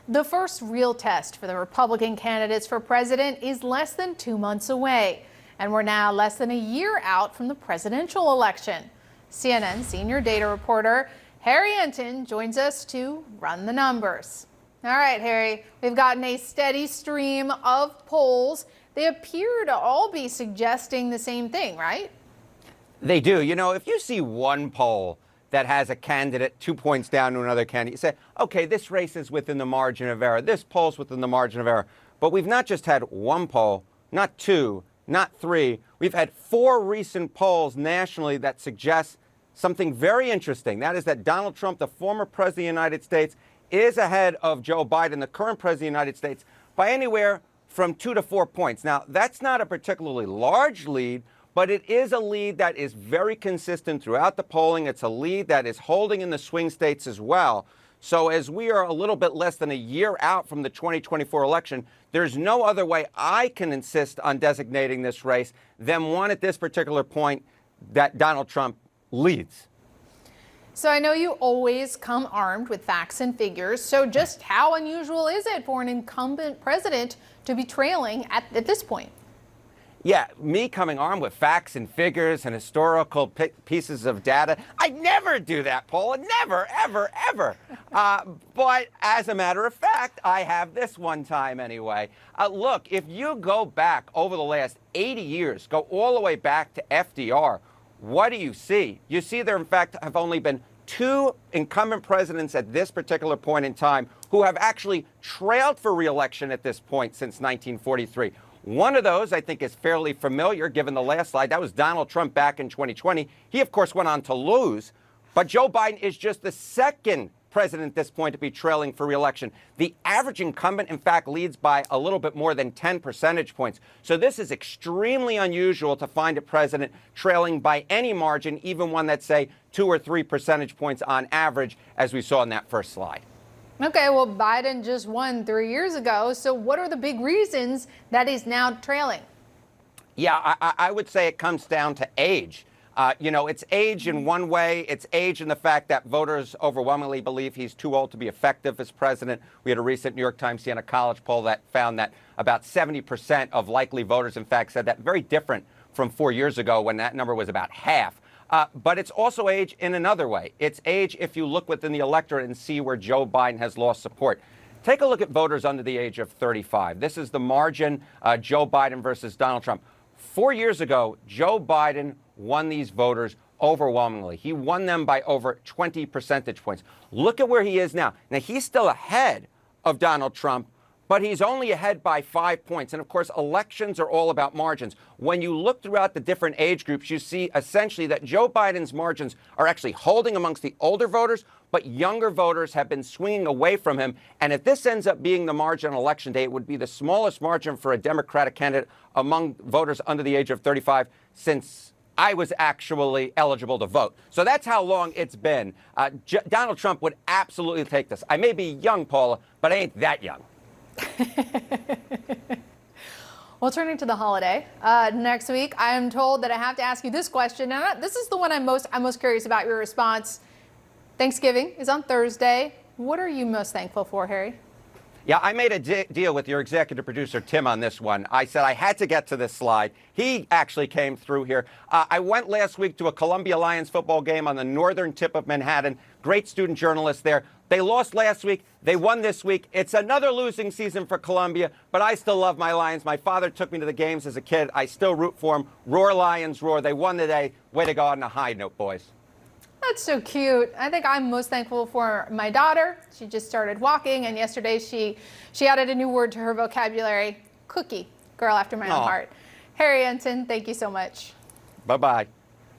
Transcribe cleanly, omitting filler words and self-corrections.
The first real test for the Republican candidates for president is less than 2 months away, and we're now less than a year out from the presidential election. CNN senior data reporter Harry Enton joins us to run the numbers. All right, Harry, we've gotten a steady stream of polls. They appear to all be suggesting the same thing, right? They do. You know, if you see one poll that has a candidate 2 points down to another candidate, you say, okay, this race is within the margin of error. This poll's within the margin of error. But we've not just had one poll, not two, not three. We've had 4 recent polls nationally that suggest something very interesting. That is that Donald Trump, the former president of the United States, is ahead of Joe Biden, the current president of the United States, by anywhere from 2 to 4 points. Now, that's not a particularly large lead, but it is a lead that is very consistent throughout the polling. It's a lead that is holding in the swing states as well. So as we are a little bit less than a year out from the 2024 election, there's no other way I can insist on designating this race than one at this particular point that Donald Trump leads. So I know you always come armed with facts and figures. So just how unusual is it for an incumbent president to be trailing at this point? Yeah, me coming armed with facts and figures and historical pieces of data. I never do that, Paula. Never, ever, ever. But as a matter of fact, I have this one time anyway. Look, if you go back over the last 80 years, go all the way back to FDR, what do you see? You see there, in fact, have only been 2 incumbent presidents at this particular point in time who have actually trailed for re-election at this point since 1943. One of those, I think, is fairly familiar, given the last slide. That was Donald Trump back in 2020. He, of course, went on to lose. But Joe Biden is just the second president at this point to be trailing for re-election. The average incumbent, in fact, leads by a little bit more than 10 percentage points. So this is extremely unusual to find a president trailing by any margin, even one that's, say, 2 or 3 percentage points on average, as we saw in that first slide. Okay, well, Biden just won 3 years ago. So what are the big reasons that he's now trailing? Yeah, I would say it comes down to age. You know, it's age in one way. It's age in the fact that voters overwhelmingly believe he's too old to be effective as president. We had a recent New York Times Siena College poll that found that about 70% of likely voters, in fact, said that. Very different from 4 years ago when that number was about half. But it's also age in another way. It's age if you look within the electorate and see where Joe Biden has lost support. Take a look at voters under the age of 35. This is the margin, Joe Biden versus Donald Trump. 4 years ago, Joe Biden won these voters overwhelmingly. He won them by over 20 percentage points. Look at where he is now. Now, he's still ahead of Donald Trump, but he's only ahead by 5 points. And of course, elections are all about margins. When you look throughout the different age groups, you see essentially that Joe Biden's margins are actually holding amongst the older voters, but younger voters have been swinging away from him. And if this ends up being the margin on election day, it would be the smallest margin for a Democratic candidate among voters under the age of 35 since I was actually eligible to vote. So that's how long it's been. Donald Trump would absolutely take this. I may be young, Paula, but I ain't that young. Well, turning to the holiday next week, I am told that I have to ask you this question. Now, this is the one I'm most curious about your response. Thanksgiving is on Thursday. What are you most thankful for, Harry? Yeah, I made a deal with your executive producer, Tim, on this one. I said I had to get to this slide. He actually came through here. I went last week to a Columbia Lions football game on the northern tip of Manhattan. Great student journalist there. They lost last week. They won this week. It's another losing season for Columbia, but I still love my Lions. My father took me to the games as a kid. I still root for them. Roar, Lions, roar. They won today. Way to go on a high note, boys. That's so cute. I think I'm most thankful for my daughter. She just started walking, and yesterday she added a new word to her vocabulary, cookie, girl after my own heart. Harry Enton, thank you so much. Bye-bye.